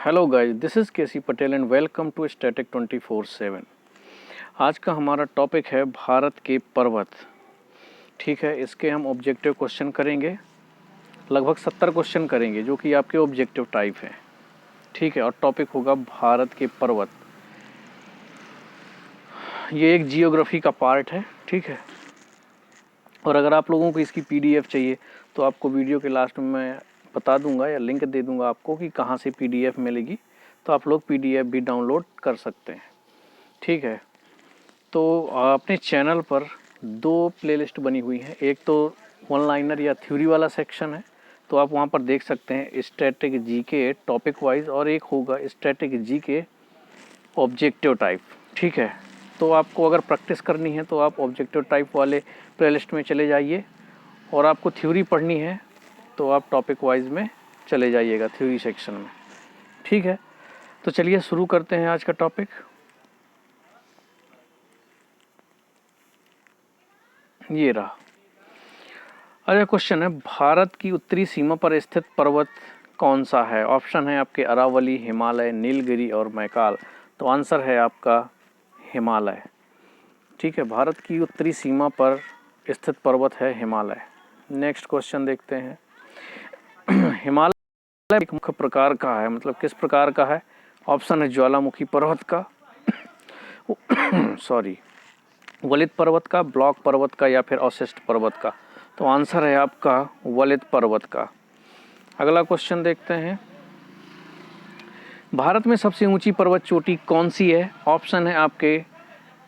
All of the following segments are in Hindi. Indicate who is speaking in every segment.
Speaker 1: Hello guys, this is KC Patel and welcome to static 24/7। आज का हमारा टॉपिक है भारत के पर्वत। ठीक है, इसके हम ऑब्जेक्टिव क्वेश्चन करेंगे। लगभग 70 क्वेश्चन करेंगे जो कि आपके ऑब्जेक्टिव टाइप है। ठीक है, और टॉपिक होगा भारत के पर्वत। ये एक जियोग्राफी का पार्ट है। ठीक है, और अगर आप लोगों को इसकी PDF चाहिए तो आपको वीडियो के लास्ट में मैं बता दूंगा या लिंक दे दूंगा आपको कि कहाँ से PDF मिलेगी, तो आप लोग PDF भी डाउनलोड कर सकते हैं। ठीक है, तो अपने चैनल पर 2 प्लेलिस्ट बनी हुई हैं। एक तो वन लाइनर या थ्योरी वाला सेक्शन है, तो आप वहाँ पर देख सकते हैं स्टैटिक जीके टॉपिक वाइज, और एक होगा स्टैटिक जीके ऑब्जेक्टिव टाइप। ठीक है, तो आपको अगर प्रैक्टिस करनी है तो आप ऑब्जेक्टिव टाइप वाले प्लेलिस्ट में चले जाइए, और आपको थ्योरी पढ़नी है तो आप टॉपिक वाइज में चले जाइएगा थ्योरी सेक्शन में। ठीक है, तो चलिए शुरू करते हैं आज का टॉपिक। ये रहा। अगला क्वेश्चन है, भारत की उत्तरी सीमा पर स्थित पर्वत कौन सा है? ऑप्शन है आपके अरावली, हिमालय, नीलगिरी और मैकाल। तो आंसर है आपका हिमालय। ठीक है, भारत की उत्तरी सीमा पर स्थित पर्वत है हिमालय। नेक्स्ट क्वेश्चन देखते हैं। हिमालय एक मुख्य प्रकार का है, मतलब किस प्रकार का है? ऑप्शन है ज्वालामुखी पर्वत का सॉरी, वलित पर्वत का, ब्लॉक पर्वत का, या फिर अवशिष्ट पर्वत का। तो आंसर है आपका वलित पर्वत का। अगला क्वेश्चन देखते हैं। भारत में सबसे ऊंची पर्वत चोटी कौन सी है? ऑप्शन है आपके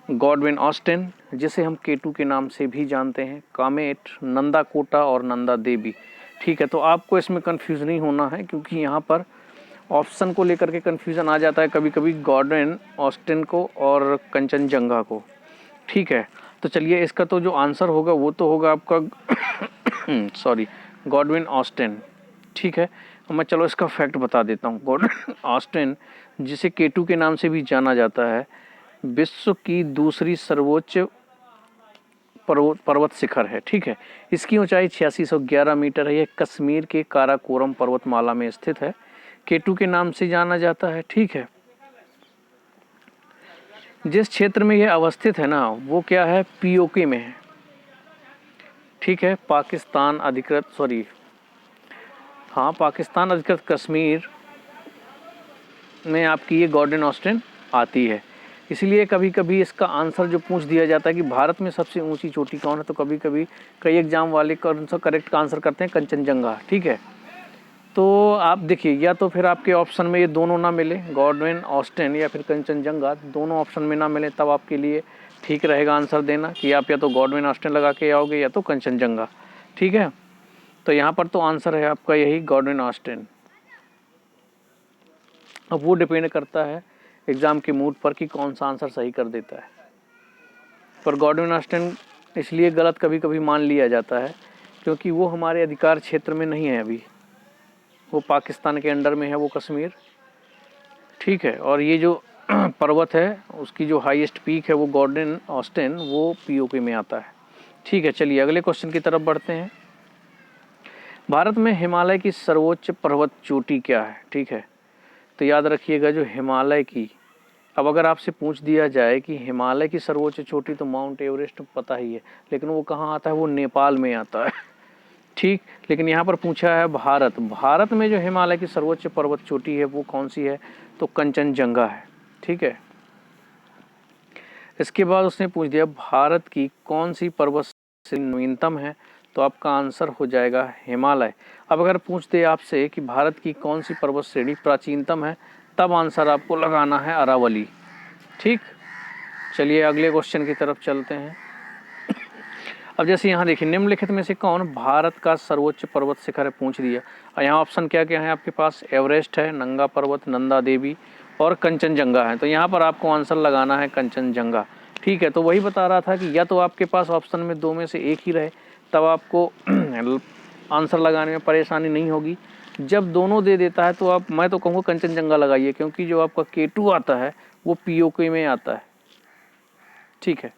Speaker 1: गॉडविन ऑस्टिन, जिसे हम केटू के नाम से भी जानते हैं, कामेट, नंदा कोटा और नंदा देवी। ठीक है, तो आपको इसमें कंफ्यूज नहीं होना है, क्योंकि यहाँ पर ऑप्शन को लेकर के कंफ्यूजन आ जाता है कभी कभी, गॉडविन ऑस्टिन को और कंचनजंगा को। ठीक है, तो चलिए इसका तो जो आंसर होगा वो तो होगा आपका सॉरी, गॉडविन ऑस्टिन। ठीक है, तो मैं चलो इसका फैक्ट बता देता हूँ। गॉडविन ऑस्टिन, जिसे केटू के नाम से भी जाना जाता है, विश्व की दूसरी सर्वोच्च पर्वत शिखर है। ठीक है, इसकी ऊंचाई 8611 मीटर है। यह कश्मीर के काराकोरम पर्वतमाला में स्थित है, केटू के नाम से जाना जाता है। ठीक है, जिस क्षेत्र में यह अवस्थित है ना, वो क्या है? POK में है। ठीक है, पाकिस्तान अधिकृत पाकिस्तान अधिकृत कश्मीर में आपकी ये गॉडविन ऑस्टिन आती है। इसलिए कभी कभी इसका आंसर जो पूछ दिया जाता है कि भारत में सबसे ऊंची चोटी कौन है, तो कभी कभी कई एग्जाम वाले कौन सा करेक्ट का आंसर करते हैं? कंचनजंगा। ठीक है, तो आप देखिए, या तो फिर आपके ऑप्शन में ये दोनों ना मिले, गॉडविन ऑस्टिन या फिर कंचनजंगा, दोनों ऑप्शन में ना मिले, तब आपके लिए ठीक रहेगा आंसर देना कि आप या तो गॉडविन ऑस्टिन लगा के आओगे या तो कंचनजंगा। ठीक है, तो यहाँ पर तो आंसर है आपका यही गॉडविन ऑस्टिन। अब वो डिपेंड करता है एग्ज़ाम के मूड पर कि कौन सा आंसर सही कर देता है। पर गॉडविन ऑस्टिन इसलिए गलत कभी कभी मान लिया जाता है क्योंकि वो हमारे अधिकार क्षेत्र में नहीं है अभी, वो पाकिस्तान के अंडर में है वो कश्मीर। ठीक है, और ये जो पर्वत है उसकी जो हाईएस्ट पीक है वो गॉडविन ऑस्टिन, वो POK में आता है। ठीक है, चलिए अगले क्वेश्चन की तरफ बढ़ते हैं। भारत में हिमालय की सर्वोच्च पर्वत चोटी क्या है? ठीक है, तो याद रखिएगा जो हिमालय की, अब अगर आपसे पूछ दिया जाए कि हिमालय की सर्वोच्च चोटी, तो माउंट एवरेस्ट पता ही है, लेकिन वो कहाँ आता है? वो नेपाल में आता है। ठीक, लेकिन यहाँ पर पूछा है भारत में जो हिमालय की सर्वोच्च पर्वत चोटी है वो कौन सी है? तो कंचनजंगा है। ठीक है, इसके बाद उसने पूछ दिया भारत की कौन सी पर्वत श्रेणी नवीनतम है, तो आपका आंसर हो जाएगा हिमालय। अब अगर पूछ दे आपसे कि भारत की कौन सी पर्वत श्रेणी प्राचीनतम है, तब आंसर आपको लगाना है अरावली। ठीक, चलिए अगले क्वेश्चन की तरफ चलते हैं। अब जैसे यहाँ देखिए, निम्नलिखित में से कौन भारत का सर्वोच्च पर्वत शिखर है, पूछ दिया। और यहाँ ऑप्शन क्या क्या है आपके पास? एवरेस्ट है, नंगा पर्वत, नंदा देवी और कंचनजंगा है। तो यहाँ पर आपको आंसर लगाना है कंचनजंगा। ठीक है, तो वही बता रहा था कि या तो आपके पास ऑप्शन में 2 में से एक ही रहे, तब आपको आंसर लगाने में परेशानी नहीं होगी। जब दोनों दे देता है तो आप, मैं तो कहूँगा कंचनजंगा लगाइए, क्योंकि जो आपका K2 आता है वो POK में आता है। ठीक है,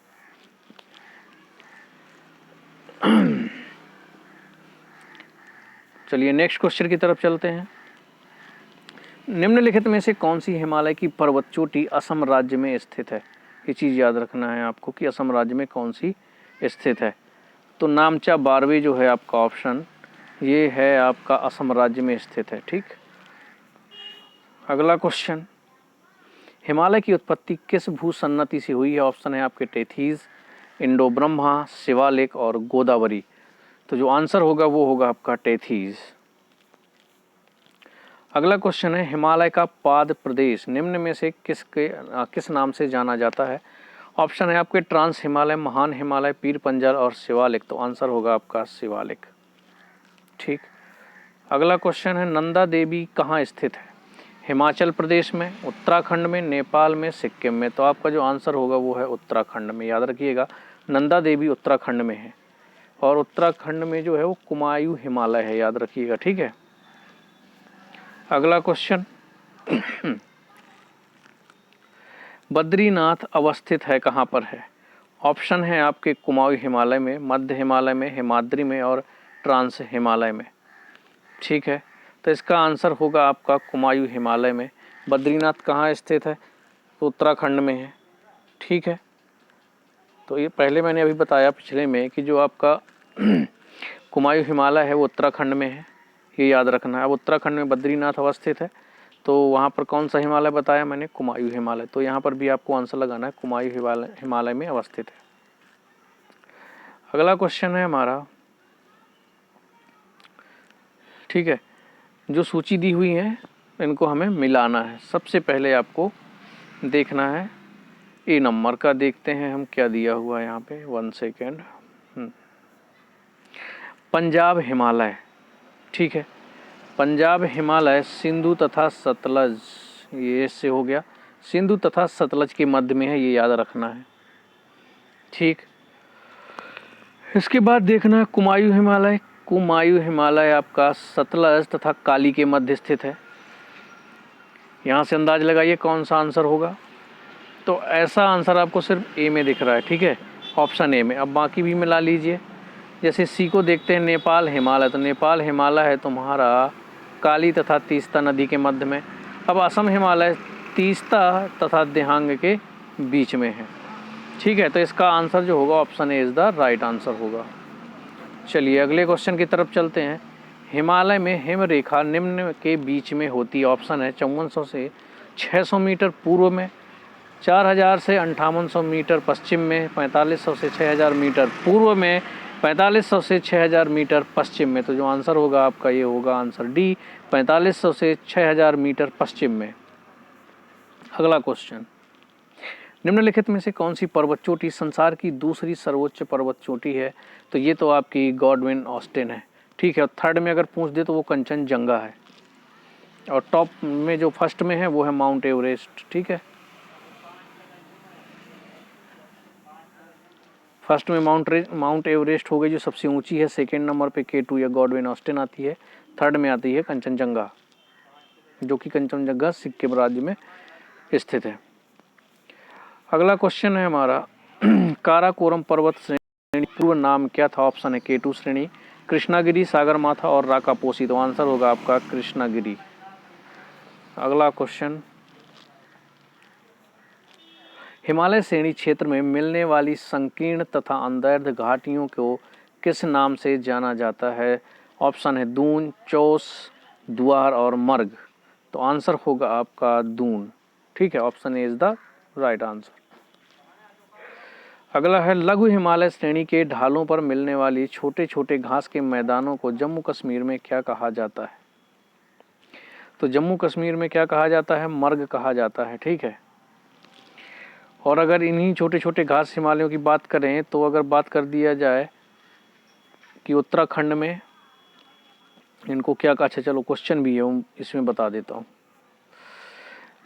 Speaker 1: चलिए नेक्स्ट क्वेश्चन की तरफ चलते हैं। निम्नलिखित में से कौन सी हिमालय की पर्वत चोटी असम राज्य में स्थित है? ये चीज़ याद रखना है आपको कि असम राज्य में कौन सी स्थित है। तो नामचा बारवे जो है आपका ऑप्शन, ये है आपका असम राज्य में स्थित है। ठीक, अगला क्वेश्चन, हिमालय की उत्पत्ति किस भूसन्नति से हुई है? ऑप्शन है आपके टेथीज, इंडो ब्रह्मा, शिवालिक और गोदावरी। तो जो आंसर होगा वो होगा आपका टेथीज। अगला क्वेश्चन है, हिमालय का पाद प्रदेश निम्न में से किस नाम से जाना जाता है? ऑप्शन है आपके ट्रांस हिमालय, महान हिमालय, पीर पंजल और शिवालिक। तो आंसर होगा आपका शिवालिक। ठीक, अगला क्वेश्चन है, नंदा देवी कहाँ स्थित है? हिमाचल प्रदेश में, उत्तराखंड में, नेपाल में, सिक्किम में। तो आपका जो आंसर होगा वो है उत्तराखंड में। याद रखिएगा, नंदा देवी उत्तराखंड में है और उत्तराखंड में जो है वो कुमायूं हिमालय है, याद रखिएगा। ठीक है, अगला क्वेश्चन, बद्रीनाथ अवस्थित है कहाँ पर है? ऑप्शन है आपके कुमाऊं हिमालय में, मध्य हिमालय में, हिमाद्री में और ट्रांस हिमालय में। ठीक है, तो इसका आंसर होगा आपका कुमायूं हिमालय में। बद्रीनाथ कहाँ स्थित है? तो उत्तराखंड में है। ठीक है, तो ये पहले मैंने अभी बताया पिछले में कि जो आपका कुमायूं हिमालय है वो उत्तराखंड में है, ये याद रखना है। अब उत्तराखंड में बद्रीनाथ अवस्थित है, तो वहाँ पर कौन सा हिमालय बताया मैंने? कुमायूं हिमालय। तो यहाँ पर भी आपको आंसर लगाना है, कुमायूं हिमालय में अवस्थित है। अगला क्वेश्चन है हमारा, ठीक है, जो सूची दी हुई है इनको हमें मिलाना है। सबसे पहले आपको देखना है ए नंबर का, देखते हैं हम क्या दिया हुआ है यहाँ पे। 1 सेकेंड। पंजाब हिमालय, ठीक है, पंजाब हिमालय सिंधु तथा सतलज, ये इससे हो गया, सिंधु तथा सतलज के मध्य में है, ये याद रखना है। ठीक, इसके बाद देखना है कुमायूं हिमालय। कुमायूं हिमालय आपका सतलज तथा काली के मध्य स्थित है। यहाँ से अंदाज लगाइए कौन सा आंसर होगा। तो ऐसा आंसर आपको सिर्फ ए में दिख रहा है। ठीक है, ऑप्शन ए में। अब बाकी भी मिला लीजिए। जैसे सी को देखते हैं, नेपाल हिमालय, तो नेपाल हिमालय है तुम्हारा काली तथा तीस्ता नदी के मध्य में। अब असम हिमालय तीस्ता तथा दिहांग के बीच में है। ठीक है, तो इसका आंसर जो होगा option A is the right answer होगा। चलिए अगले क्वेश्चन की तरफ चलते हैं। हिमालय में हिम रेखा निम्न के बीच में होती है। ऑप्शन है 5400 से 600 मीटर पूर्व में, 4000 से 5800 मीटर पश्चिम में, 4500 से 6000 मीटर पूर्व में, 4500 से 6000 मीटर पश्चिम में। तो जो आंसर होगा आपका ये होगा आंसर डी, 4500 से 6000 मीटर पश्चिम में। अगला क्वेश्चन, निम्नलिखित में से कौन सी पर्वत चोटी संसार की दूसरी सर्वोच्च पर्वत चोटी है? तो ये तो आपकी गॉडविन ऑस्टिन है। ठीक है, और थर्ड में अगर पूछ दे तो वो कंचनजंगा है, और टॉप में जो फर्स्ट में है वो है माउंट एवरेस्ट। ठीक है, फर्स्ट में माउंट एवरेस्ट हो गई जो सबसे ऊंची है। सेकेंड नंबर पे K2 या गॉडविन ऑस्टिन आती है। थर्ड में आती है कंचनजंगा, जो कि कंचनजंगा सिक्किम राज्य में स्थित है। अगला क्वेश्चन है हमारा, काराकोरम पर्वत श्रेणी पूर्व नाम क्या था? ऑप्शन है K2 श्रेणी, कृष्णागिरी, सागरमाथा और राकापोसी। तो आंसर होगा आपका कृष्णागिरी। अगला क्वेश्चन, हिमालय श्रेणी क्षेत्र में मिलने वाली संकीर्ण तथा अंधेर घाटियों को किस नाम से जाना जाता है? ऑप्शन है दून, चौस, द्वार और मर्ग। तो आंसर होगा आपका दून। ठीक है, option A is the right answer. अगला है, लघु हिमालय श्रेणी के ढालों पर मिलने वाली छोटे छोटे घास के मैदानों को जम्मू कश्मीर में क्या कहा जाता है? तो जम्मू कश्मीर में क्या कहा जाता है? मर्ग कहा जाता है। ठीक है, और अगर इन्हीं छोटे छोटे घास हिमालयों की बात करें तो अगर बात कर दिया जाए कि उत्तराखंड में इनको क्या कहा, अच्छा चलो क्वेश्चन भी है इसमें बता देता हूँ।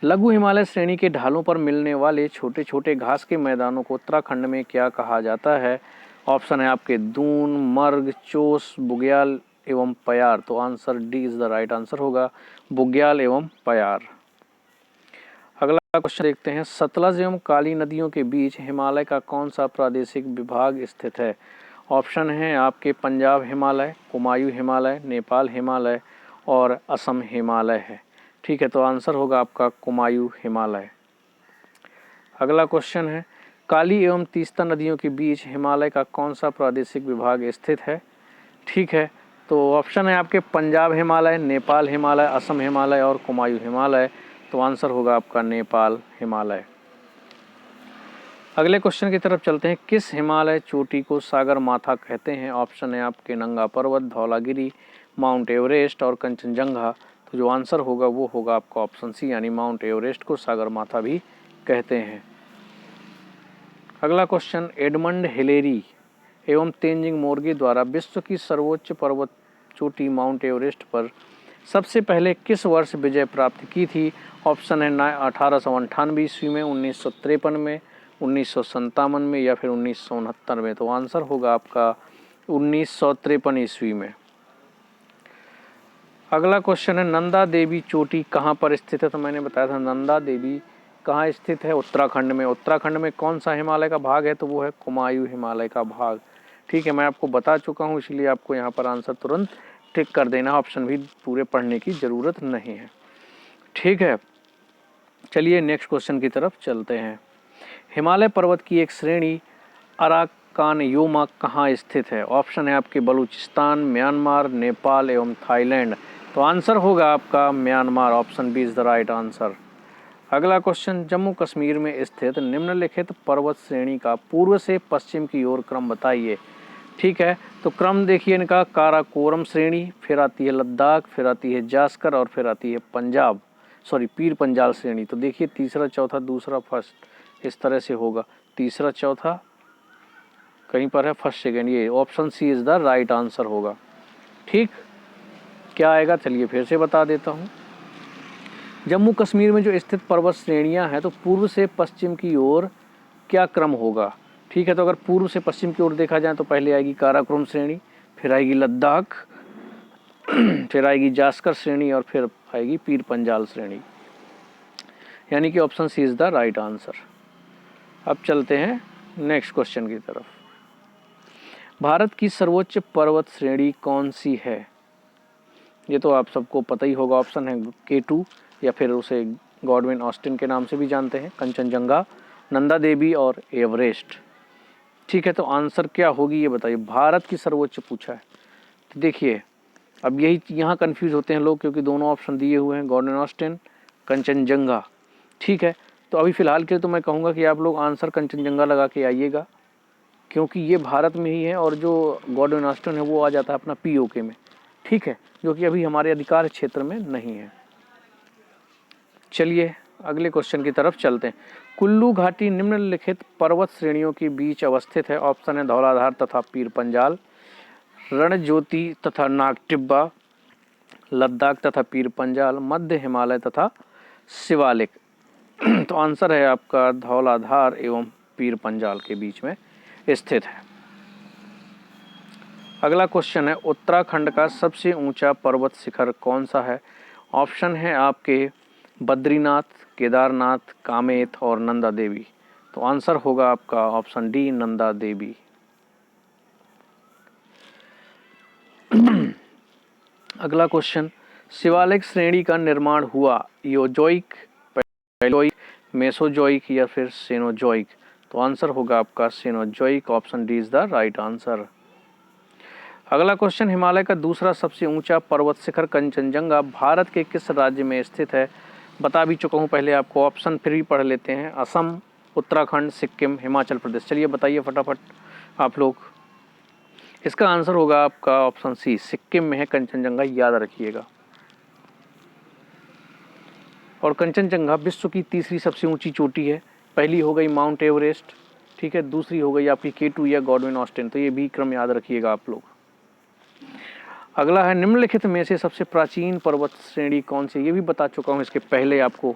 Speaker 1: लघु हिमालय श्रेणी के ढालों पर मिलने वाले छोटे छोटे घास के मैदानों को उत्तराखंड में क्या कहा जाता है? ऑप्शन है आपके दून, मर्ग, चोस, बुग्याल एवं पयार। तो answer D is the right answer होगा, बुग्याल एवं पयार। अगला क्वेश्चन देखते हैं, सतलज एवं काली नदियों के बीच हिमालय का कौन सा प्रादेशिक विभाग स्थित है? ऑप्शन है आपके पंजाब हिमालय, कुमायूं हिमालय, नेपाल हिमालय और असम हिमालय है। ठीक है, तो आंसर होगा आपका कुमायूं हिमालय। अगला क्वेश्चन है, काली एवं तीस्ता नदियों के बीच हिमालय का कौन सा प्रादेशिक विभाग स्थित है? ठीक है, तो ऑप्शन है आपके पंजाब हिमालय, नेपाल हिमालय, असम हिमालय और कुमायूं हिमालय। तो आंसर होगा आपका नेपाल हिमालय। अगले क्वेश्चन की तरफ चलते हैं, किस हिमालय चोटी को सागर माथा कहते हैं? ऑप्शन है आपके नंगा पर्वत, धौलागिरी, माउंट एवरेस्ट और कंचनजंगा। तो जो आंसर होगा वो होगा आपका ऑप्शन सी, यानी माउंट एवरेस्ट को सागर माथा भी कहते हैं। अगला क्वेश्चन, एडमंड हिलेरी एवं तेंजिंग नोर्गे द्वारा विश्व की सर्वोच्च पर्वत चोटी माउंट एवरेस्ट पर सबसे पहले किस वर्ष विजय प्राप्त की थी? ऑप्शन है 1898 ईस्वी में, 1953 में, 1957 में या फिर 1969 में। तो आंसर होगा आपका 1953 ईस्वी में। अगला क्वेश्चन है, नंदा देवी चोटी कहाँ पर स्थित है? तो मैंने बताया था नंदा देवी कहाँ स्थित है, उत्तराखंड में। उत्तराखंड में कौन सा हिमालय का भाग है? तो वो है कुमायूं हिमालय का भाग। ठीक है, मैं आपको बता चुका हूँ, इसलिए आपको यहाँ पर आंसर तुरंत टिक कर देना, ऑप्शन भी पूरे पढ़ने की ज़रूरत नहीं है। ठीक है, चलिए नेक्स्ट क्वेश्चन की तरफ चलते हैं। हिमालय पर्वत की एक श्रेणी अराकानयोमा कहाँ स्थित है? ऑप्शन है आपके बलूचिस्तान, म्यांमार, नेपाल एवं थाईलैंड। तो आंसर होगा आपका Myanmar, option B is the right answer. अगला क्वेश्चन, जम्मू कश्मीर में स्थित निम्नलिखित पर्वत श्रेणी का पूर्व से पश्चिम की ओर क्रम बताइए। ठीक है, तो क्रम देखिए इनका, काराकोरम श्रेणी, फिर आती है लद्दाख, फिर आती है जास्कर और फिर आती है पीर पंजाल श्रेणी। तो देखिए तीसरा चौथा दूसरा फर्स्ट इस तरह से होगा, तीसरा चौथा कहीं पर है, फर्स्ट सेकेंड, ये option C is the right answer होगा। ठीक, क्या आएगा चलिए फिर से बता देता हूँ। जम्मू कश्मीर में जो स्थित पर्वत श्रेणियां हैं, तो पूर्व से पश्चिम की ओर क्या क्रम होगा? ठीक है, तो अगर पूर्व से पश्चिम की ओर देखा जाए तो पहले आएगी काराकोरम श्रेणी, फिर आएगी लद्दाख, फिर आएगी जास्कर श्रेणी और फिर आएगी पीर पंजाल श्रेणी, यानी कि option C is the right answer. अब चलते हैं नेक्स्ट क्वेश्चन की तरफ। भारत की सर्वोच्च पर्वत श्रेणी कौन सी है? ये तो आप सबको पता ही होगा, ऑप्शन है K2 या फिर उसे गॉडविन ऑस्टिन के नाम से भी जानते हैं, कंचनजंगा, नंदा देवी और एवरेस्ट। ठीक है, तो आंसर क्या होगी ये बताइए। भारत की सर्वोच्च पूछा है, तो देखिए अब यही यहाँ कंफ्यूज होते हैं लोग, क्योंकि दोनों ऑप्शन दिए हुए हैं, गॉडविन ऑस्टिन, कंचनजंगा। ठीक है, तो अभी फ़िलहाल के लिए तो मैं कहूँगा कि आप लोग आंसर कंचनजंगा लगा के आइएगा, क्योंकि ये भारत में ही है और जो गॉडविन ऑस्टिन है वो आ जाता है अपना POK में। ठीक है, जो कि अभी हमारे अधिकार क्षेत्र में नहीं है। चलिए अगले क्वेश्चन की तरफ चलते हैं। कुल्लू घाटी निम्नलिखित पर्वत श्रेणियों के बीच अवस्थित है। ऑप्शन है धौलाधार तथा पीर पंजाल, रणज्योति तथा नागटिब्बा, लद्दाख तथा पीर पंजाल, मध्य हिमालय तथा शिवालिक। तो आंसर है आपका धौलाधार एवं पीर पंजाल के बीच में स्थित है। अगला क्वेश्चन है, उत्तराखंड का सबसे ऊंचा पर्वत शिखर कौन सा है? ऑप्शन है आपके बद्रीनाथ, केदारनाथ, कामेत और नंदा देवी। तो आंसर होगा आपका ऑप्शन डी, नंदा देवी। अगला क्वेश्चन, शिवालिक श्रेणी का निर्माण हुआ योजोइक, पैलोइक, मेसोजोइक या फिर सेनोजोइक? तो आंसर होगा आपका Cenozoic, option D is the right answer. अगला क्वेश्चन, हिमालय का दूसरा सबसे ऊंचा पर्वत शिखर कंचनजंगा भारत के किस राज्य में स्थित है? बता भी चुका हूं पहले आपको, ऑप्शन फिर भी पढ़ लेते हैं, असम, उत्तराखंड, सिक्किम, हिमाचल प्रदेश। चलिए बताइए फटाफट आप लोग। इसका आंसर होगा आपका ऑप्शन सी, सिक्किम में है कंचनजंगा, याद रखिएगा। और कंचनजंगा विश्व की तीसरी सबसे ऊंची चोटी है। पहली हो गई माउंट एवरेस्ट, ठीक है, दूसरी हो गई आपकी K2 या गॉडविन ऑस्टिन। तो ये भी क्रम याद रखिएगा आप लोग। अगला है, निम्नलिखित में से सबसे प्राचीन पर्वत श्रेणी कौन सी? ये भी बता चुका हूँ इसके पहले आपको।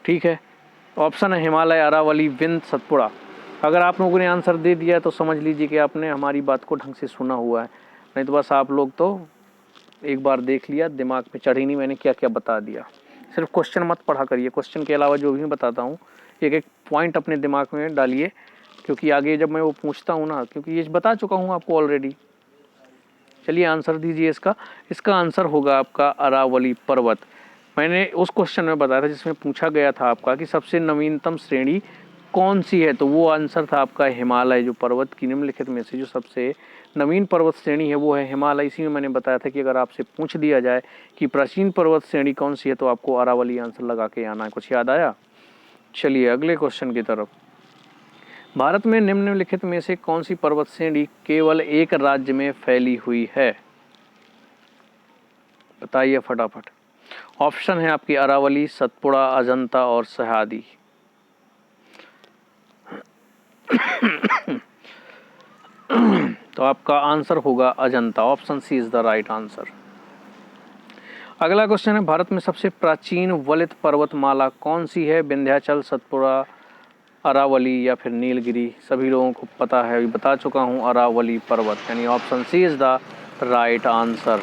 Speaker 1: ठीक है, ऑप्शन है हिमालय, अरावली, विंध्य, सतपुड़ा। अगर आप लोगों ने आंसर दे दिया तो समझ लीजिए कि आपने हमारी बात को ढंग से सुना हुआ है, नहीं तो बस आप लोग तो एक बार देख लिया, दिमाग में चढ़ी नहीं मैंने क्या क्या बता दिया। सिर्फ क्वेश्चन मत पढ़ा करिए, क्वेश्चन के अलावा जो भी मैं बताता हूँ एक एक पॉइंट अपने दिमाग में डालिए, क्योंकि आगे जब मैं वो पूछता हूँ ना, क्योंकि ये बता चुका हूँ आपको ऑलरेडी। चलिए आंसर दीजिए इसका। इसका आंसर होगा आपका अरावली पर्वत। मैंने उस क्वेश्चन में बताया था जिसमें पूछा गया था आपका कि सबसे नवीनतम श्रेणी कौन सी है, तो वो आंसर था आपका हिमालय। जो पर्वत की निम्नलिखित में से जो सबसे नवीन पर्वत श्रेणी है वो है हिमालय। इसी में मैंने बताया था कि अगर आपसे पूछ दिया जाए कि प्राचीन पर्वत श्रेणी कौन सी है तो आपको अरावली आंसर लगा के आना है। कुछ याद आया? चलिए अगले क्वेश्चन की तरफ। भारत में निम्नलिखित में से कौन सी पर्वत श्रेणी केवल एक राज्य में फैली हुई है? बताइए फटाफट। ऑप्शन है आपकी अरावली, सतपुड़ा, अजंता और सह्याद्री। तो आपका आंसर होगा Ajanta. Option C is the right answer. अगला क्वेश्चन है, भारत में सबसे प्राचीन वलित पर्वतमाला कौन सी है? विंध्याचल, सतपुड़ा, अरावली या फिर नीलगिरी। सभी लोगों को पता है, अभी बता चुका हूँ, अरावली पर्वत, यानी option C is the right answer.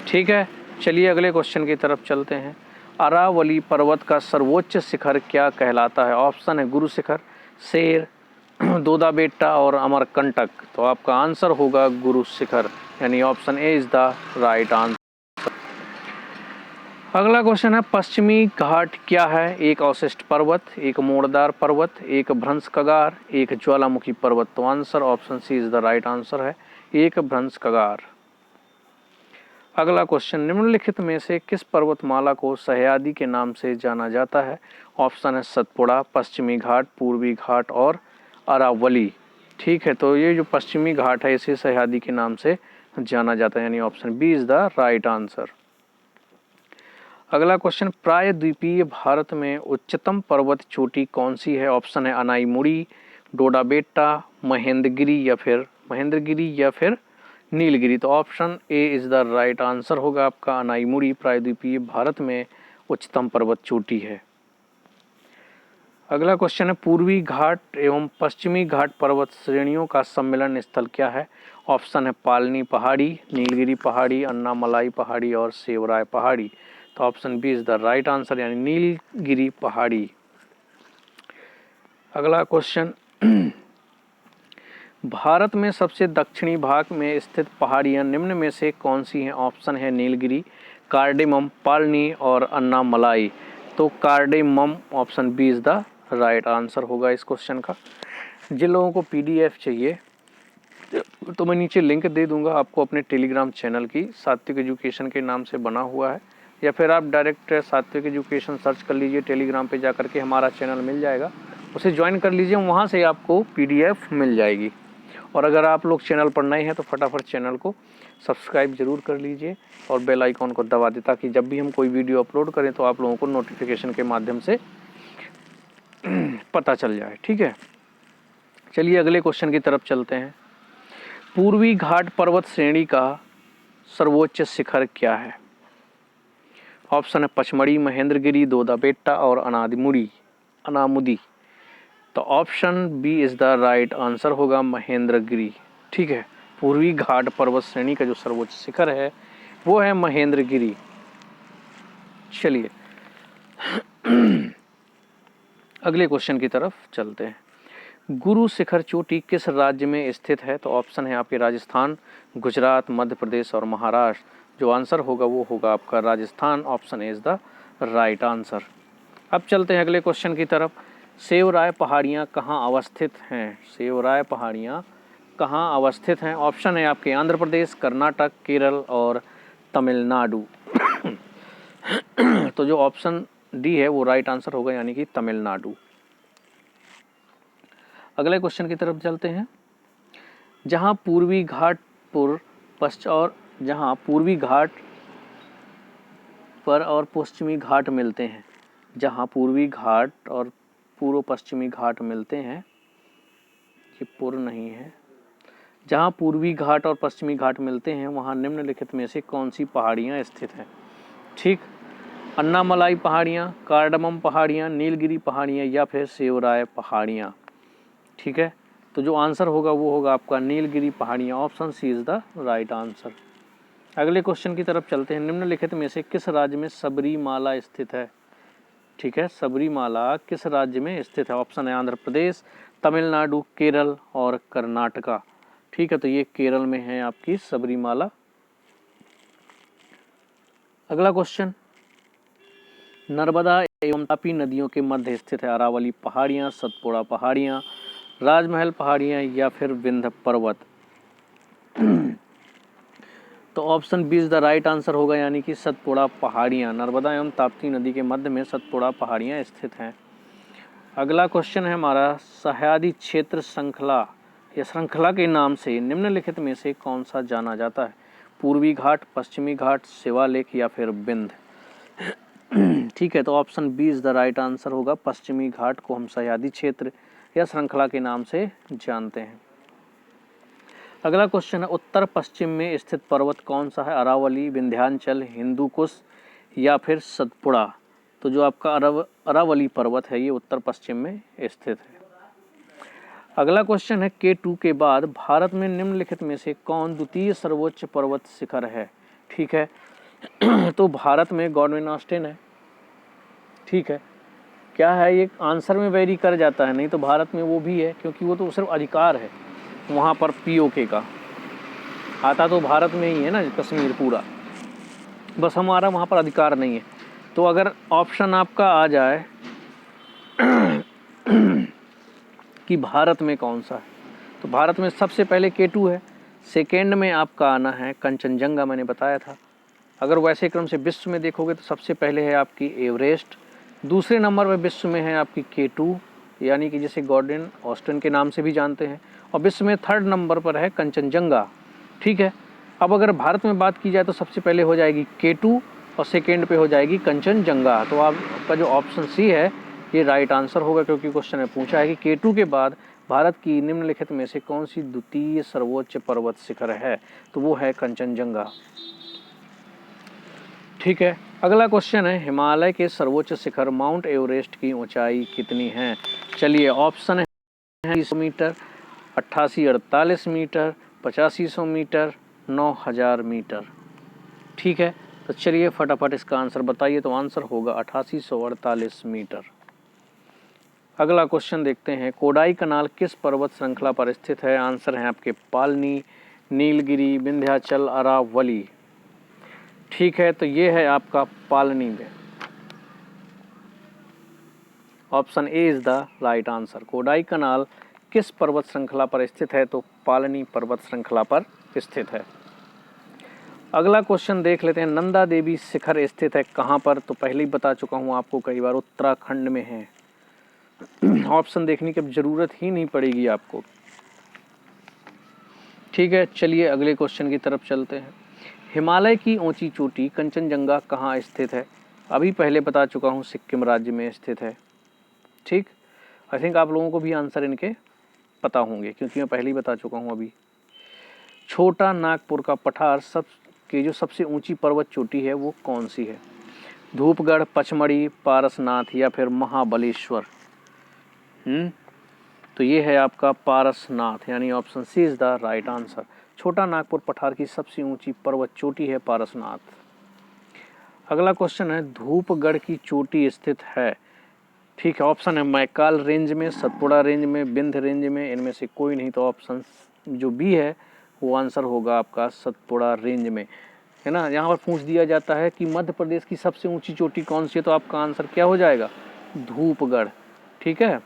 Speaker 1: ठीक है, चलिए अगले क्वेश्चन की तरफ चलते हैं। अरावली पर्वत का सर्वोच्च शिखर क्या कहलाता है? ऑप्शन है गुरु शिखर, शेर, दोदा बेट्टा और अमरकंटक। तो आपका आंसर होगा गुरु शिखर, यानी option A is the right answer. अगला क्वेश्चन है, पश्चिमी घाट क्या है? एक अवशिष्ट पर्वत, एक मोड़दार पर्वत, एक भ्रंश कगार, एक ज्वालामुखी पर्वत। तो answer option C is the right answer है, एक भ्रंश कगार। अगला क्वेश्चन, निम्नलिखित में से किस पर्वतमाला को सह्याद्री के नाम से जाना जाता है? ऑप्शन है सतपुड़ा, पश्चिमी घाट, पूर्वी घाट और अरावली। ठीक है, तो ये जो पश्चिमी घाट है इसे सह्याद्री के नाम से जाना जाता है, यानी option B is the right answer. अगला क्वेश्चन, प्रायद्वीपीय भारत में उच्चतम पर्वत चोटी कौन सी है? ऑप्शन है अनाईमुड़ी, डोडा बेट्टा, महेंद्रगिरी या फिर नीलगिरी। तो option A is the right answer होगा आपका, अनाईमुड़ी प्रायद्वीपीय भारत में उच्चतम पर्वत चोटी है। अगला क्वेश्चन है, पूर्वी घाट एवं पश्चिमी घाट पर्वत श्रेणियों का सम्मेलन स्थल क्या है? ऑप्शन है पालनी पहाड़ी, नीलगिरी पहाड़ी, अन्नामलाई पहाड़ी और सेवराय पहाड़ी। तो option B is the right answer, यानी नीलगिरी पहाड़ी। अगला क्वेश्चन, भारत में सबसे दक्षिणी भाग में स्थित पहाड़ियाँ निम्न में से कौन सी हैं? ऑप्शन है नीलगिरी, कार्डेमम, पालनी और अन्नामलाई। तो cardamom, option B is the right answer होगा इस क्वेश्चन का। जिन लोगों को पीडीएफ चाहिए तो मैं नीचे लिंक दे दूंगा आपको अपने टेलीग्राम चैनल की, सात्विक एजुकेशन के नाम से बना हुआ है, या फिर आप डायरेक्ट सात्विक एजुकेशन सर्च कर लीजिए टेलीग्राम पे जा करके, हमारा चैनल मिल जाएगा, उसे ज्वाइन कर लीजिए, वहाँ से आपको पीडीएफ मिल जाएगी। और अगर आप लोग चैनल पर नए हैं तो फटाफट चैनल को सब्सक्राइब जरूर कर लीजिए और बेल आइकॉन को दबा दें, ताकि जब भी हम कोई वीडियो अपलोड करें तो आप लोगों को नोटिफिकेशन के माध्यम से पता चल जाए। ठीक है, चलिए अगले क्वेश्चन की तरफ चलते हैं। पूर्वी घाट पर्वत श्रेणी का सर्वोच्च शिखर क्या है? ऑप्शन है पचमढ़ी, महेंद्रगिरी, दोदा बेट्टा और अनामुदी। तो option B is the right answer होगा, महेंद्रगिरी। ठीक है, पूर्वी घाट पर्वत श्रेणी का जो सर्वोच्च शिखर है वो है महेंद्रगिरी। चलिए अगले क्वेश्चन की तरफ चलते हैं। गुरु शिखर चोटी किस राज्य में स्थित है? तो ऑप्शन है आपके राजस्थान, गुजरात, मध्य प्रदेश और महाराष्ट्र। जो आंसर होगा वो होगा आपका Rajasthan, option is the right answer. अब चलते हैं अगले क्वेश्चन की तरफ। सेवराय पहाड़ियाँ कहाँ अवस्थित हैं? सेवराय पहाड़ियाँ कहाँ अवस्थित हैं? ऑप्शन है आपके आंध्र प्रदेश, कर्नाटक, केरल और तमिलनाडु। तो जो ऑप्शन डी है वो राइट आंसर होगा, यानी कि तमिलनाडु। अगले क्वेश्चन की तरफ चलते हैं। जहाँ पूर्वी घाट पर और पश्चिमी घाट मिलते हैं, जहाँ पूर्वी घाट और पूर्व पश्चिमी घाट मिलते हैं, ये पूर्व नहीं है, जहाँ पूर्वी घाट और पश्चिमी घाट मिलते हैं वहाँ निम्नलिखित में से कौन सी पहाड़ियाँ स्थित हैं? ठीक, अन्नामलाई पहाड़ियाँ, कार्डमम पहाड़ियाँ, नीलगिरी पहाड़ियाँ या फिर सेवराय पहाड़ियाँ। ठीक है, तो जो आंसर होगा वो होगा आपका नीलगिरी पहाड़ियाँ, option C is the right answer. अगले क्वेश्चन की तरफ चलते हैं। निम्नलिखित में से किस राज्य में सबरीमाला स्थित है? ठीक है, सबरीमाला किस राज्य में स्थित है? ऑप्शन है आंध्र प्रदेश, तमिलनाडु, केरल और कर्नाटका। ठीक है, तो ये केरल में है आपकी सबरीमाला। अगला क्वेश्चन, नर्मदा एवं तापी नदियों के मध्य स्थित है अरावली पहाड़ियाँ, सतपुड़ा पहाड़ियाँ, राजमहल पहाड़ियाँ या फिर विंध्य पर्वत। तो option B is the right answer होगा, यानी कि सतपुड़ा पहाड़ियाँ। नर्मदा एवं ताप्ती नदी के मध्य में सतपुड़ा पहाड़ियाँ स्थित हैं। अगला क्वेश्चन है हमारा, सह्याद्री क्षेत्र श्रृंखला या श्रृंखला के नाम से निम्नलिखित में से कौन सा जाना जाता है? पूर्वी घाट, पश्चिमी घाट, शिवालिक या फिर विंध्य। ठीक है, तो option B is the right answer होगा। पश्चिमी घाट को हम सह्याद्री क्षेत्र या श्रृंखला के नाम से जानते हैं। अगला क्वेश्चन है, उत्तर पश्चिम में स्थित पर्वत कौन सा है? अरावली, विंध्याचल, हिंदुकुश या फिर सतपुड़ा। तो जो आपका अरावली पर्वत है ये उत्तर पश्चिम में स्थित है। अगला क्वेश्चन है, K2 के बाद भारत में निम्नलिखित में से कौन द्वितीय सर्वोच्च पर्वत शिखर है? ठीक है, तो भारत में गॉडविन ऑस्टिन है। ठीक है, क्या है ये आंसर में वेरी कर जाता है, नहीं तो भारत में वो भी है, क्योंकि वो तो सिर्फ अधिकार है वहाँ पर POK का, आता तो भारत में ही है ना कश्मीर पूरा, बस हमारा वहाँ पर अधिकार नहीं है। तो अगर ऑप्शन आपका आ जाए कि भारत में कौन सा है, तो भारत में सबसे पहले K2 है, सेकेंड में आपका आना है कंचनजंगा, मैंने बताया था। अगर वैसे क्रम से विश्व में देखोगे तो सबसे पहले है आपकी एवरेस्ट, दूसरे नंबर पर विश्व में है आपकी K2 यानी कि जिसे गॉडविन ऑस्टिन के नाम से भी जानते हैं, और विश्व में थर्ड नंबर पर है कंचनजंगा। ठीक है, अब अगर भारत में बात की जाए तो सबसे पहले हो जाएगी K2 और सेकेंड पे हो जाएगी कंचनजंगा। तो आपका जो ऑप्शन सी है ये राइट आंसर होगा, क्योंकि क्वेश्चन में पूछा है कि K2 के बाद भारत की निम्नलिखित में से कौन सी द्वितीय सर्वोच्च पर्वत शिखर है, तो वो है कंचनजंगा। ठीक है, अगला क्वेश्चन है, हिमालय के सर्वोच्च शिखर माउंट एवरेस्ट की ऊंचाई कितनी है? चलिए ऑप्शन है 20 मीटर, 8848 मीटर, 8500 मीटर, 9000 मीटर। ठीक है, तो चलिए फटाफट इसका आंसर बताइए। तो आंसर होगा 8848 मीटर। अगला क्वेश्चन देखते हैं, कोडाई कनाल किस पर्वत श्रृंखला पर स्थित है? आंसर है आपके पालनी, नीलगिरी, विंध्याचल, अरावली। ठीक है, तो ये है आपका पालनी में। Option A is the right answer. Kodaikanal किस पर्वत श्रृंखला पर स्थित है? तो पालनी पर्वत श्रृंखला पर स्थित है। अगला क्वेश्चन देख लेते हैं, नंदा देवी शिखर स्थित है कहाँ पर? तो पहले ही बता चुका हूँ आपको कई बार, उत्तराखंड में है। ऑप्शन देखने की अब जरूरत ही नहीं पड़ेगी आपको। ठीक है, चलिए अगले क्वेश्चन की तरफ चलते हैं। हिमालय की ऊंची चोटी कंचनजंगा कहाँ स्थित है? अभी पहले बता चुका हूँ, सिक्किम राज्य में स्थित है। ठीक, आई थिंक आप लोगों को भी आंसर इनके पता होंगे, क्योंकि मैं पहले ही बता चुका हूँ अभी। छोटा नागपुर का पठार जो सबसे ऊंची पर्वत चोटी है वो कौन सी है? धूपगढ़, पचमढ़ी, पारसनाथ या फिर महाबलेश्वर। तो ये है आपका पारसनाथ, यानी option C is the right answer. Chota Nagpur पठार की सबसे ऊंची पर्वत चोटी है पारसनाथ। अगला क्वेश्चन है, धूपगढ़ की चोटी स्थित है। ठीक है, ऑप्शन है मैकाल रेंज में, सतपुड़ा रेंज में, विंध्य रेंज में, इनमें से कोई नहीं। तो ऑप्शन जो बी है वो आंसर होगा आपका सतपुड़ा रेंज में, है ना। यहाँ पर पूछ दिया जाता है कि मध्य प्रदेश की सबसे ऊंची चोटी कौन सी है, तो आपका आंसर क्या हो जाएगा? धूपगढ़। ठीक है,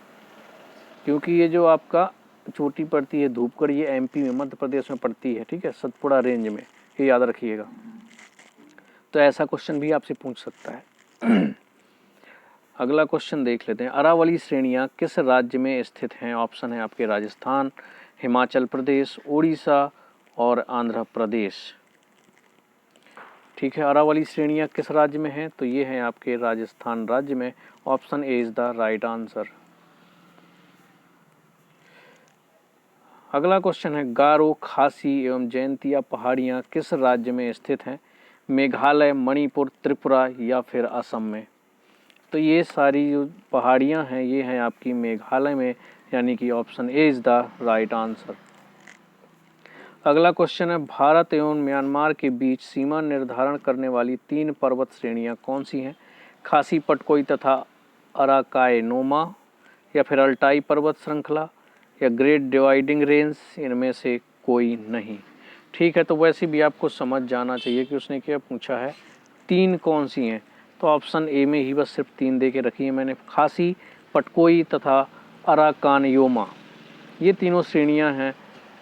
Speaker 1: क्योंकि ये जो आपका चोटी पड़ती है धूपगढ़, ये MP में, मध्य प्रदेश में पड़ती है। ठीक है, सतपुड़ा रेंज में, ये याद रखिएगा। तो ऐसा क्वेश्चन भी आपसे पूछ सकता है। अगला क्वेश्चन देख लेते हैं, अरावली श्रेणियाँ किस राज्य में स्थित हैं? ऑप्शन है आपके राजस्थान, हिमाचल प्रदेश, उड़ीसा और आंध्र प्रदेश। ठीक है, अरावली श्रेणियाँ किस राज्य में हैं? तो ये हैं आपके राजस्थान राज्य में। Option A is the right answer. अगला क्वेश्चन है, गारो, खासी एवं जयंतिया पहाड़ियाँ किस राज्य में स्थित हैं? मेघालय, मणिपुर, त्रिपुरा या फिर असम में। तो ये सारी जो पहाड़ियाँ हैं ये हैं आपकी मेघालय में, यानी कि option A is the right answer. अगला क्वेश्चन है, भारत एवं म्यांमार के बीच सीमा निर्धारण करने वाली 3 पर्वत श्रेणियाँ कौन सी हैं? खासी पटकोई तथा अराकायनोमा या फिर अल्टाई पर्वत श्रृंखला या ग्रेट डिवाइडिंग रेंज, इनमें से कोई नहीं। ठीक है, तो वैसे भी आपको समझ जाना चाहिए कि उसने क्या पूछा है, 3 कौन सी हैं। तो ऑप्शन ए में ही बस सिर्फ 3 दे के रखी है मैंने। खासी, पटकोई तथा अराकानयोमा, ये तीनों श्रेणियां हैं,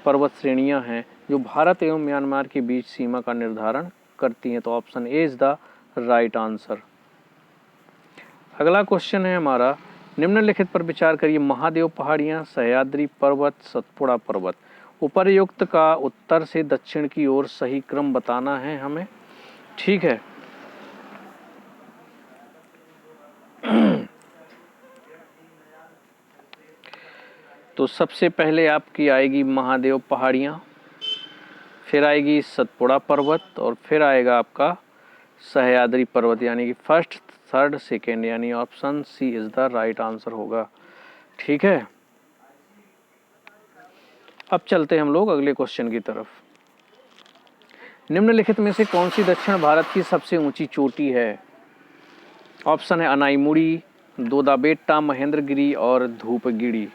Speaker 1: पर्वत श्रेणियां हैं जो भारत एवं म्यांमार के बीच सीमा का निर्धारण करती हैं। तो option A is the right answer. अगला क्वेश्चन है हमारा, निम्नलिखित पर विचार करिए। महादेव पहाड़ियां, सह्याद्री पर्वत, सतपुड़ा पर्वत। उपर्युक्त का उत्तर से दक्षिण की ओर सही क्रम बताना है हमें। ठीक है, तो सबसे पहले आपकी आएगी महादेव पहाड़ियां, फिर आएगी सतपुड़ा पर्वत और फिर आएगा आपका सह्याद्री पर्वत, यानी कि फर्स्ट, थर्ड, सेकेंड, यानी option C is the right answer होगा। ठीक है, अब चलते हैं हम लोग अगले क्वेश्चन की तरफ। निम्नलिखित में से कौन सी दक्षिण भारत की सबसे ऊंची चोटी है? ऑप्शन है अनाईमुड़ी, दोदाबेट्टा, महेंद्रगिरी और धूपगढ़।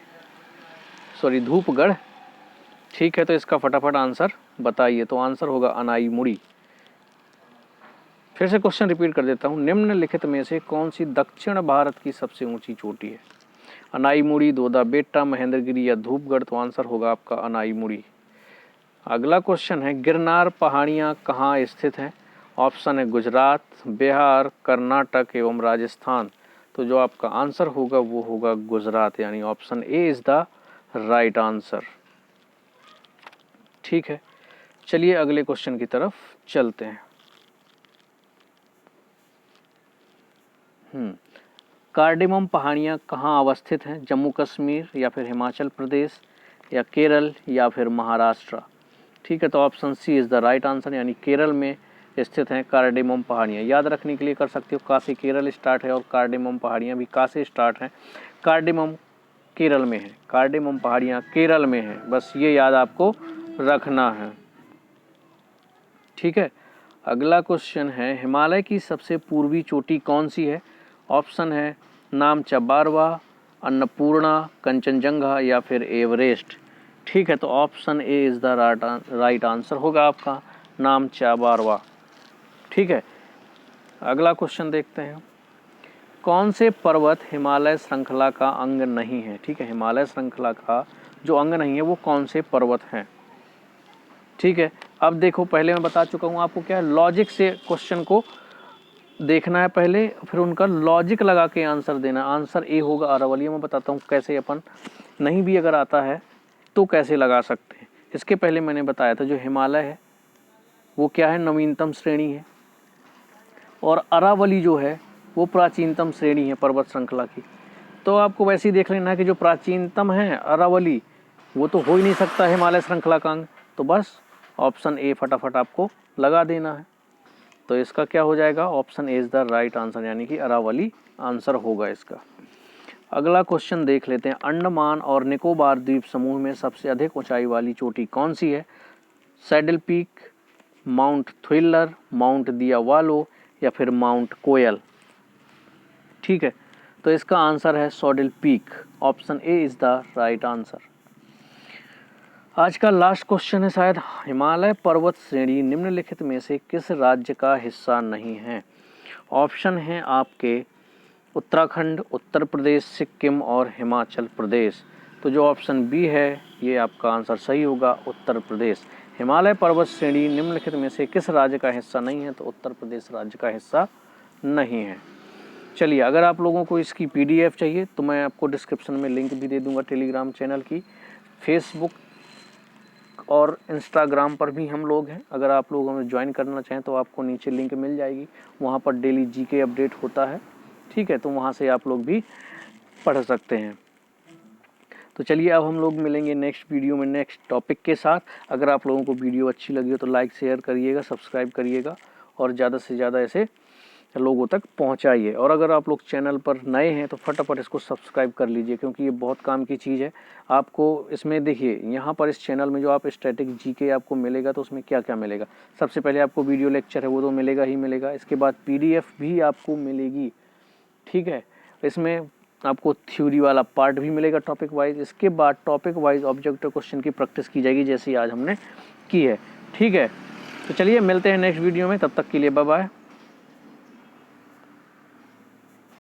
Speaker 1: ठीक है, तो इसका फटाफट आंसर बताइए। तो आंसर होगा अनाईमुड़ी। फिर से क्वेश्चन रिपीट कर देता हूँ, निम्नलिखित में से कौन सी दक्षिण भारत की सबसे ऊंची चोटी है? अनाईमुड़ी, दोदाबेट्टा, महेंद्रगिरी या धूपगढ़। तो आंसर होगा आपका अनाईमुड़ी। अगला क्वेश्चन है, गिरनार पहाड़ियाँ कहाँ स्थित हैं? ऑप्शन है गुजरात, बिहार, कर्नाटक एवं राजस्थान। तो जो आपका आंसर होगा वो होगा गुजरात, यानी option A is the right answer. ठीक है, चलिए अगले क्वेश्चन की तरफ चलते हैं। कार्डेमम पहाड़ियाँ कहाँ अवस्थित हैं? जम्मू कश्मीर या फिर हिमाचल प्रदेश या केरल या फिर महाराष्ट्र। ठीक है, तो option C is the right answer, यानी केरल में स्थित हैं कार्डेमम पहाड़ियाँ। याद रखने के लिए कर सकते हो, का से केरल स्टार्ट है और कार्डेमम पहाड़ियाँ भी का से स्टार्ट हैं। कार्डेमम केरल में है, कार्डेमम पहाड़ियाँ केरल में है, बस ये याद आपको रखना है। ठीक है, अगला क्वेश्चन है, हिमालय की सबसे पूर्वी चोटी कौन सी है? ऑप्शन है नामचा बारवा, अन्नपूर्णा, कंचनजंगा या फिर एवरेस्ट। ठीक है, तो option A is the right answer होगा आपका नामचा बारवा। ठीक है, अगला क्वेश्चन देखते हैं, कौन से पर्वत हिमालय श्रृंखला का अंग नहीं है? ठीक है, हिमालय श्रृंखला का जो अंग नहीं है वो कौन से पर्वत हैं? ठीक है, अब देखो, पहले मैं बता चुका हूँ आपको क्या है, लॉजिक से क्वेश्चन को देखना है पहले, फिर उनका लॉजिक लगा के आंसर देना। आंसर ए होगा अरावली। मैं बताता हूँ कैसे, अपन नहीं भी अगर आता है तो कैसे लगा सकते हैं। इसके पहले मैंने बताया था जो हिमालय है वो क्या है, नवीनतम श्रेणी है, और अरावली जो है वो प्राचीनतम श्रेणी है पर्वत श्रृंखला की। तो आपको वैसे ही देख लेना है कि जो प्राचीनतम है अरावली, वो तो हो ही नहीं सकता हिमालय श्रृंखला का अंग, तो बस ऑप्शन ए फटाफट आपको लगा देना है। तो इसका क्या हो जाएगा, option A is the right answer, यानी कि अरावली आंसर होगा इसका। अगला क्वेश्चन देख लेते हैं, अंडमान और निकोबार द्वीप समूह में सबसे अधिक ऊंचाई वाली चोटी कौन सी है? Saddle Peak, Mount Thuillier, Mount Diavolo या फिर माउंट कोयल। ठीक है, तो इसका आंसर है Saddle peak, option A is the right answer. आज का लास्ट क्वेश्चन है शायद, हिमालय पर्वत श्रेणी निम्नलिखित में से किस राज्य का हिस्सा नहीं है? ऑप्शन है आपके उत्तराखंड, उत्तर प्रदेश, सिक्किम और हिमाचल प्रदेश। तो जो ऑप्शन बी है ये आपका आंसर सही होगा, उत्तर प्रदेश। हिमालय पर्वत श्रेणी निम्नलिखित में से किस राज्य का हिस्सा नहीं है? तो उत्तर प्रदेश राज्य का हिस्सा नहीं है। चलिए, अगर आप लोगों को इसकी PDF चाहिए तो मैं आपको डिस्क्रिप्शन में लिंक भी दे दूंगा टेलीग्राम चैनल की। फेसबुक और इंस्टाग्राम पर भी हम लोग हैं, अगर आप लोग हमें ज्वाइन करना चाहें तो आपको नीचे लिंक मिल जाएगी, वहाँ पर डेली GK अपडेट होता है। ठीक है, तो वहाँ से आप लोग भी पढ़ सकते हैं। तो चलिए, अब हम लोग मिलेंगे नेक्स्ट वीडियो में नेक्स्ट टॉपिक के साथ। अगर आप लोगों को वीडियो अच्छी लगी हो तो लाइक शेयर करिएगा, सब्सक्राइब करिएगा और ज़्यादा से ज़्यादा ऐसे लोगों तक पहुंचाइए। और अगर आप लोग चैनल पर नए हैं तो फटाफट इसको सब्सक्राइब कर लीजिए, क्योंकि ये बहुत काम की चीज़ है। आपको इसमें देखिए, यहाँ पर इस चैनल में जो आप स्टैटिक GK आपको मिलेगा तो उसमें क्या क्या मिलेगा। सबसे पहले आपको वीडियो लेक्चर है वो तो मिलेगा ही मिलेगा, इसके बाद PDF भी आपको मिलेगी। ठीक है, इसमें आपको थ्योरी वाला पार्ट भी मिलेगा टॉपिक वाइज। इसके बाद टॉपिक वाइज ऑब्जेक्टिव क्वेश्चन की प्रैक्टिस की जाएगी, जैसी आज हमने की है। ठीक है, तो चलिए मिलते हैं नेक्स्ट वीडियो में, तब तक के लिए बाय बाय।